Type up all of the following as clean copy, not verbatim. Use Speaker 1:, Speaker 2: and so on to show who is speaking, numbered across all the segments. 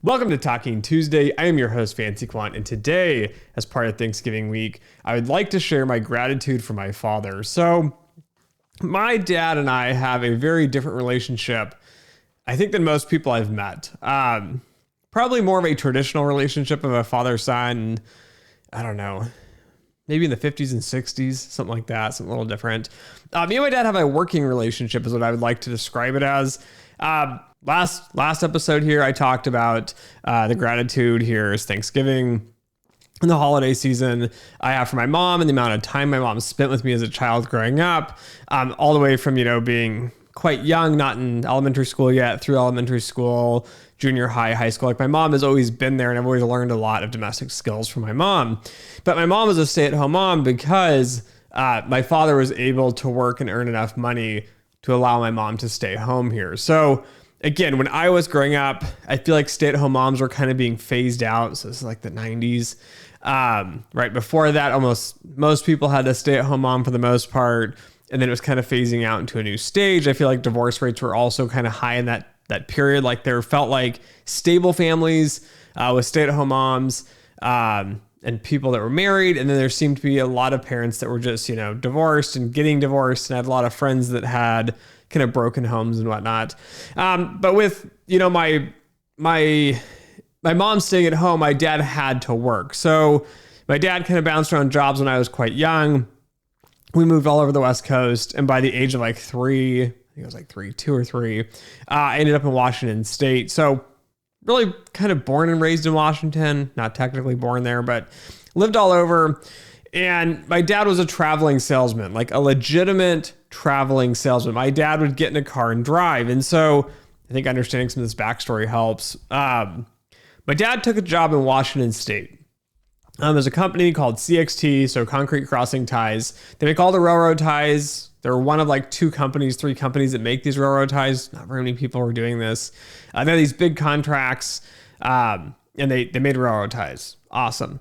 Speaker 1: Welcome to Talking Tuesday. I am your host, Fancy Quant, and today, as part of Thanksgiving week, I would like to share my gratitude for my father. So, my dad and I have a very different relationship, I think, than most people I've met. Probably more of a traditional relationship of a father-son, I don't know, maybe in the 50s and 60s, something like that, something a little different. Me and my dad have a working relationship is what I would like to describe it as. Last episode here, I talked about the gratitude here is Thanksgiving and the holiday season I have for my mom and the amount of time my mom spent with me as a child growing up, all the way from, being quite young, not in elementary school yet, through elementary school, junior high, high school. Like my mom has always been there, and I've always learned a lot of domestic skills from my mom. But my mom was a stay-at-home mom because my father was able to work and earn enough money to allow my mom to stay home here. So again, when I was growing up, I feel like stay-at-home moms were kind of being phased out. So this is like the 90s. Right before that, almost most people had a stay-at-home mom for the most part. And then it was kind of phasing out into a new stage. I feel like divorce rates were also kind of high in that period. Like there felt like stable families with stay-at-home moms and people that were married. And then there seemed to be a lot of parents that were just, divorced and getting divorced. And I had a lot of friends that had kind of broken homes and whatnot. But with, my mom staying at home, my dad had to work. So my dad kind of bounced around jobs when I was quite young. We moved all over the West Coast. And by the age of like 3, I think it was like 2 or 3, I ended up in Washington State. So really kind of born and raised in Washington, not technically born there, but lived all over. And my dad was a traveling salesman, like a legitimate traveling salesman. My dad would get in a car and drive. And so I think understanding some of this backstory helps. My dad took a job in Washington State. There's a company called CXT, so Concrete Crossing Ties. They make all the railroad ties. They're one of like 3 companies that make these railroad ties. Not very many people were doing this. They had these big contracts, and they made railroad ties. Awesome.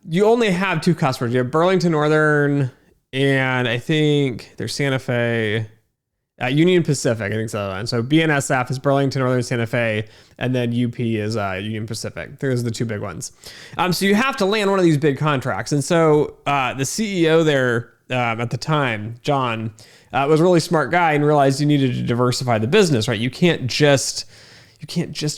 Speaker 1: You only have 2 customers. You have Burlington Northern, and I think there's Santa Fe, Union Pacific, I think so. And so BNSF is Burlington Northern, Santa Fe, and then UP is Union Pacific. Those are the 2 big ones. So you have to land one of these big contracts. And so the CEO there at the time, John, was a really smart guy and realized you needed to diversify the business, right? You can't just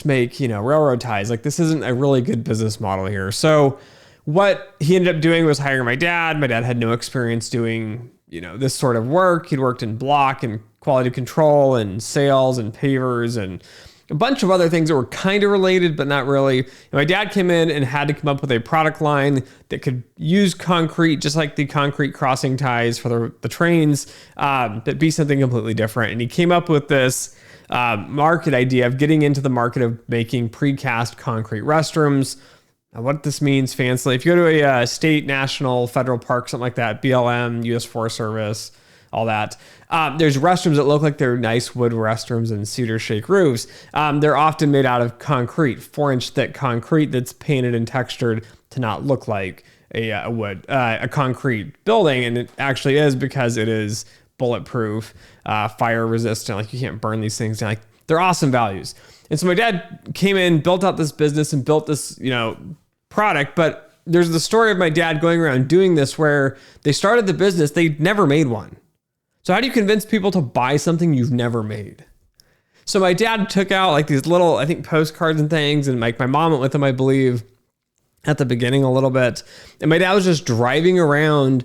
Speaker 1: make, railroad ties. Like this isn't a really good business model here. So what he ended up doing was hiring my dad. My dad had no experience doing, this sort of work. He'd worked in block and quality control and sales and pavers and a bunch of other things that were kind of related, but not really. And my dad came in and had to come up with a product line that could use concrete, just like the concrete crossing ties for the trains, but be something completely different. And he came up with this market idea of getting into the market of making precast concrete restrooms. Now, what this means fancily, if you go to a state, national, federal park, something like that, BLM, U.S. Forest Service, all that, there's restrooms that look like they're nice wood restrooms and cedar shake roofs. They're often made out of concrete, 4-inch thick concrete that's painted and textured to not look like a concrete building. And it actually is because it is bulletproof, fire resistant. Like you can't burn these things down. Like they're awesome values. And so my dad came in, built out this business and built this, product. But there's the story of my dad going around doing this where they started the business. They never made one. So how do you convince people to buy something you've never made? So my dad took out like these little, I think, postcards and things. And like my mom went with them, I believe, at the beginning a little bit. And my dad was just driving around,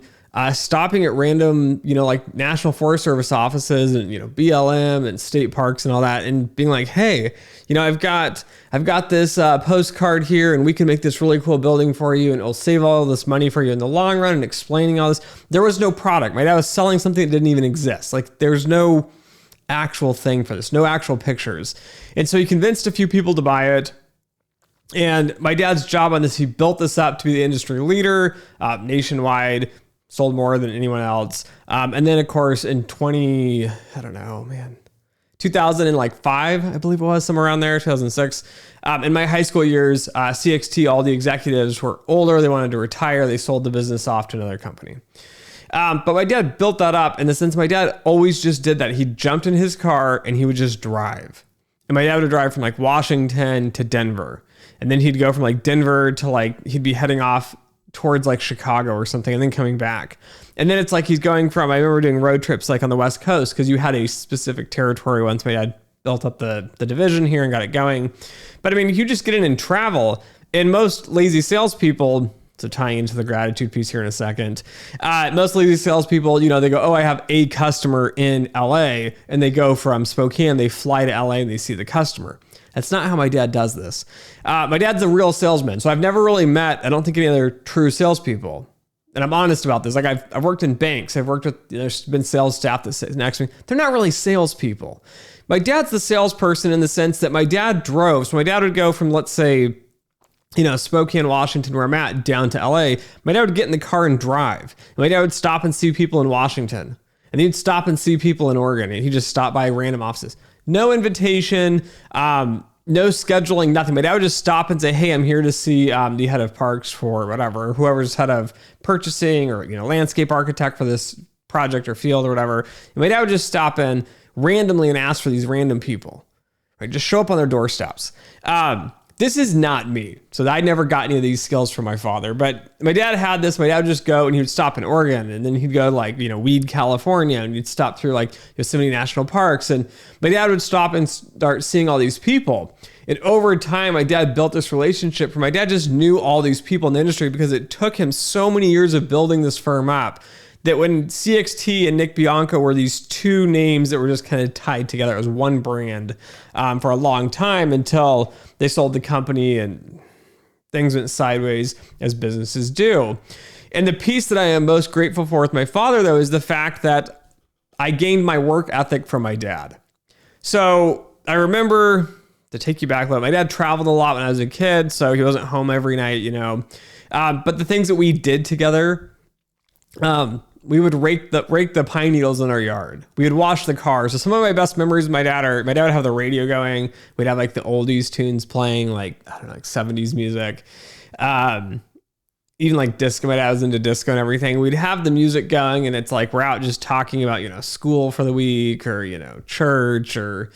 Speaker 1: stopping at random, like National Forest Service offices and, BLM and state parks and all that, and being like, hey, I've got this postcard here and we can make this really cool building for you and it'll save all this money for you in the long run, and explaining all this. There was no product. My dad was selling something that didn't even exist. Like there's no actual thing for this, no actual pictures. And so he convinced a few people to buy it. And my dad's job on this, he built this up to be the industry leader nationwide, sold more than anyone else. And then of course in 2005, I believe it was, somewhere around there, 2006. In my high school years, CXT, all the executives were older. They wanted to retire. They sold the business off to another company. But my dad built that up in the sense my dad always just did that. He jumped in his car and he would just drive. And my dad would drive from like Washington to Denver. And then he'd go from like Denver to like, he'd be heading off towards like Chicago or something and then coming back. And then it's like he's going from, I remember doing road trips like on the West Coast because you had a specific territory once my dad built up the division here and got it going. But I mean, you just get in and travel, and most lazy salespeople, so tying into the gratitude piece here in a second, most lazy salespeople, you know, they go, oh, I have a customer in LA, and they go from Spokane, they fly to LA and they see the customer. That's not how my dad does this. My dad's a real salesman, so I've never really met, I don't think, any other true salespeople. And I'm honest about this. Like I've worked in banks. I've worked with, there's been sales staff that sits next to me. They're not really salespeople. My dad's the salesperson in the sense that my dad drove. So my dad would go from, let's say, you know, Spokane, Washington, where I'm at, down to LA. My dad would get in the car and drive. My dad would stop and see people in Washington. And he'd stop and see people in Oregon. And he'd just stop by random offices. No invitation, no scheduling, nothing. My dad would just stop and say, hey, I'm here to see the head of parks for whatever, whoever's head of purchasing or, you know, landscape architect for this project or field or whatever. And my dad would just stop in randomly and ask for these random people, right? Just show up on their doorsteps. This is not me. So I never got any of these skills from my father, but my dad had this. My dad would just go and he would stop in Oregon, and then he'd go to like, you know, Weed, California, and he'd stop through like Yosemite National Parks. And my dad would stop and start seeing all these people. And over time, my dad built this relationship where my dad just knew all these people in the industry because it took him so many years of building this firm up that when CXT and Nick Bianco were these two names that were just kind of tied together, it was one brand for a long time until they sold the company and things went sideways as businesses do. And the piece that I am most grateful for with my father, though, is the fact that I gained my work ethic from my dad. So I remember, to take you back a little, my dad traveled a lot when I was a kid, so he wasn't home every night, you know. But the things that we did together, we would rake the pine needles in our yard. We would wash the cars. So some of my best memories with my dad would have the radio going. We'd have like the oldies tunes playing, like, I don't know, like 70s music. Even like disco. My dad was into disco and everything. We'd have the music going, and it's like we're out just talking about, you know, school for the week or, you know, church or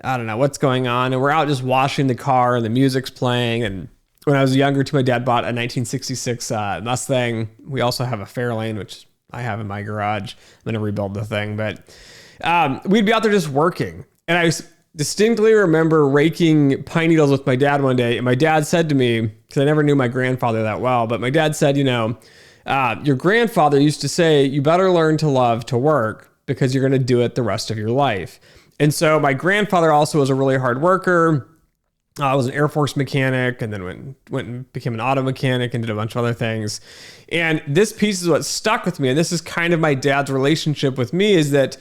Speaker 1: I don't know what's going on. And we're out just washing the car and the music's playing. And when I was younger too, my dad bought a 1966 Mustang. We also have a Fairlane, which I have in my garage. I'm going to rebuild the thing, but we'd be out there just working. And I distinctly remember raking pine needles with my dad one day. And my dad said to me, because I never knew my grandfather that well, but my dad said, you know, your grandfather used to say, you better learn to love to work because you're going to do it the rest of your life. And so my grandfather also was a really hard worker. I was an Air Force mechanic, and then went and became an auto mechanic and did a bunch of other things. And this piece is what stuck with me. And this is kind of my dad's relationship with me, is that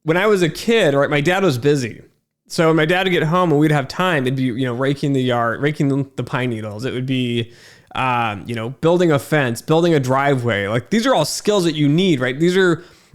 Speaker 1: when I was a kid, right, my dad was busy. So when my dad would get home and we'd have time, it'd be, you know, raking the yard, raking the pine needles. It would be, you know, building a fence, building a driveway. Like these are all skills that you need, right?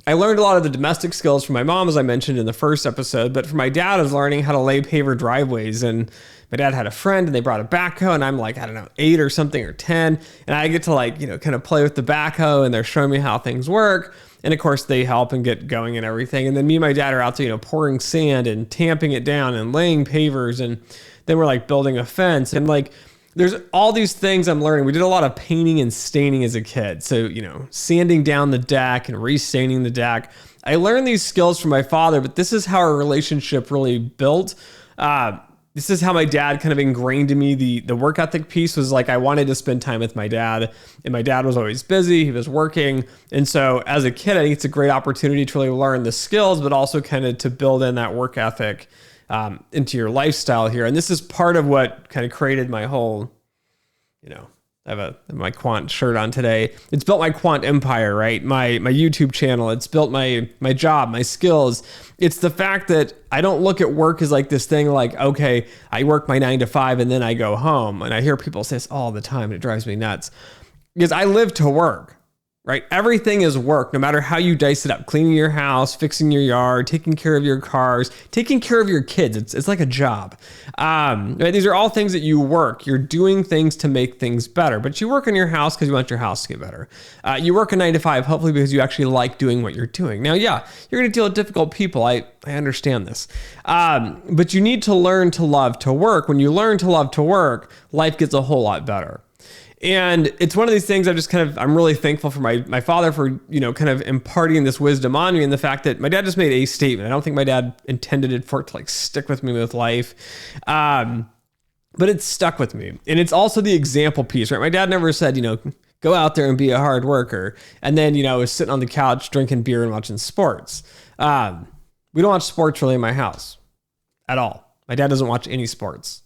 Speaker 1: I learned a lot of the domestic skills from my mom, as I mentioned in the first episode, but for my dad, I was learning how to lay paver driveways. And my dad had a friend and they brought a backhoe, and I'm like, I don't know, 8 or something or 10. And I get to like, you know, kind of play with the backhoe, and they're showing me how things work. And of course they help and get going and everything. And then me and my dad are out there, you know, pouring sand and tamping it down and laying pavers. And then we're like building a fence, and like, there's all these things I'm learning. We did a lot of painting and staining as a kid. So, you know, sanding down the deck and restaining the deck. I learned these skills from my father, but this is how our relationship really built. This is how my dad kind of ingrained in me the work ethic piece. Was like, I wanted to spend time with my dad, and my dad was always busy. He was working. And so as a kid, I think it's a great opportunity to really learn the skills, but also kind of to build in that work ethic into your lifestyle here. And this is part of what kind of created my whole, you know, I have my quant shirt on today. It's built my quant empire, right? My YouTube channel. It's built my job, my skills. It's the fact that I don't look at work as like this thing like, okay, I work my 9 to 5 and then I go home. And I hear people say this all the time, and it drives me nuts because I live to work. right? Everything is work, no matter how you dice it up. Cleaning your house, fixing your yard, taking care of your cars, taking care of your kids. It's like a job. Right? These are all things that you work. You're doing things to make things better, but you work in your house because you want your house to get better. You work a 9 to 5, hopefully because you actually like doing what you're doing. Now, yeah, you're going to deal with difficult people. I understand this. But you need to learn to love to work. When you learn to love to work, life gets a whole lot better. And it's one of these things I'm really thankful for my father for, kind of imparting this wisdom on me, and the fact that my dad just made a statement. I don't think my dad intended it for it to like stick with me with life. But it's stuck with me. And it's also the example piece, right? My dad never said, go out there and be a hard worker. And then, was sitting on the couch drinking beer and watching sports. We don't watch sports really in my house at all. My dad doesn't watch any sports.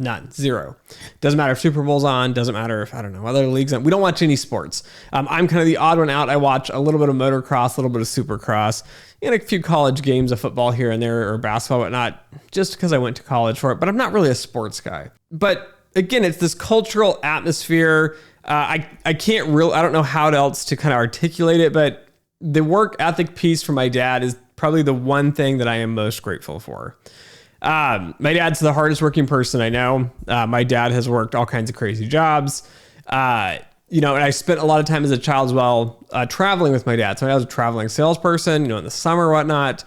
Speaker 1: None. Zero. Doesn't matter if Super Bowl's on. Doesn't matter if, other leagues on. We don't watch any sports. I'm kind of the odd one out. I watch a little bit of motocross, a little bit of supercross, and a few college games of football here and there, or basketball, whatnot, just because I went to college for it. But I'm not really a sports guy. But again, it's this cultural atmosphere. I don't know how else to kind of articulate it, but the work ethic piece for my dad is probably the one thing that I am most grateful for. My dad's the hardest working person I know. My dad has worked all kinds of crazy jobs. And I spent a lot of time as a child as well, traveling with my dad. So I was a traveling salesperson, in the summer or whatnot.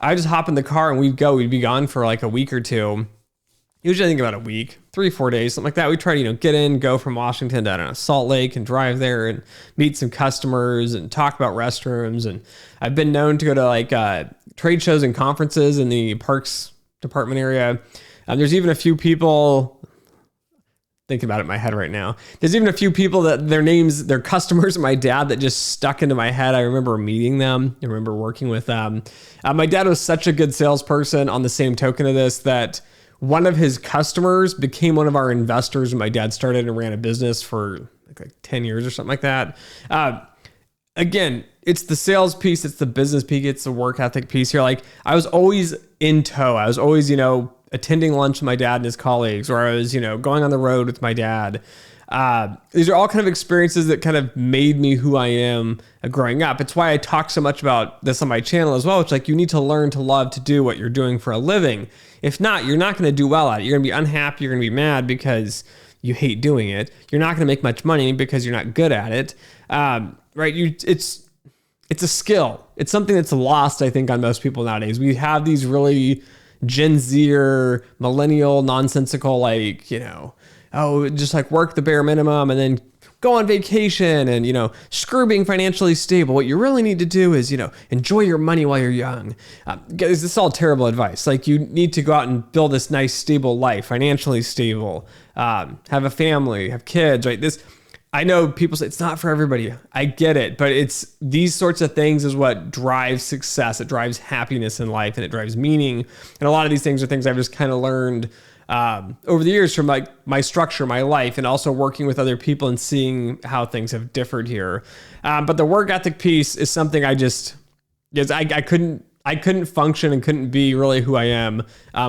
Speaker 1: I just hop in the car and we'd be gone for like a week or two. Usually I think about a week, 3-4 days, something like that. We try to, go from Washington to Salt Lake and drive there and meet some customers and talk about restrooms. And I've been known to go to trade shows and conferences in the parks department area. There's even a few people thinking about it in my head right now. There's even a few people that their customers of my dad that just stuck into my head. I remember meeting them. I remember working with them. My dad was such a good salesperson on the same token of this that one of his customers became one of our investors when my dad started and ran a business for like 10 years or something like that. Again, it's the sales piece, it's the business piece, it's the work ethic piece here. Like I was always in tow. I was always, attending lunch with my dad and his colleagues, or I was, going on the road with my dad. These are all kind of experiences that kind of made me who I am growing up. It's why I talk so much about this on my channel as well. It's like you need to learn to love to do what you're doing for a living. If not, you're not going to do well at it. You're going to be unhappy. You're going to be mad because you hate doing it. You're not going to make much money because you're not good at it. Right? It's a skill. It's something that's lost, I think, on most people nowadays. We have these really Gen Zer, millennial, nonsensical, just like work the bare minimum and then go on vacation and, screw being financially stable. What you really need to do is, enjoy your money while you're young. Guys, this is all terrible advice. Like you need to go out and build this nice, stable life, financially stable, have a family, have kids, right? I know people say it's not for everybody. I get it, but it's these sorts of things is what drives success. It drives happiness in life and it drives meaning. And a lot of these things are things I've just kind of learned over the years from my structure, my life, and also working with other people and seeing how things have differed here. But the work ethic piece is something I couldn't function and couldn't be really who I am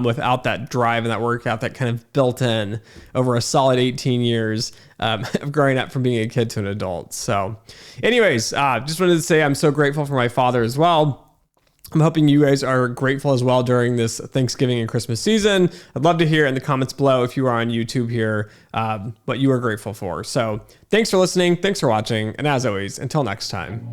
Speaker 1: without that drive and that work ethic kind of built in over a solid 18 years of growing up from being a kid to an adult. So anyways, just wanted to say I'm so grateful for my father as well. I'm hoping you guys are grateful as well during this Thanksgiving and Christmas season. I'd love to hear in the comments below if you are on YouTube here, what you are grateful for. So thanks for listening. Thanks for watching. And as always, until next time.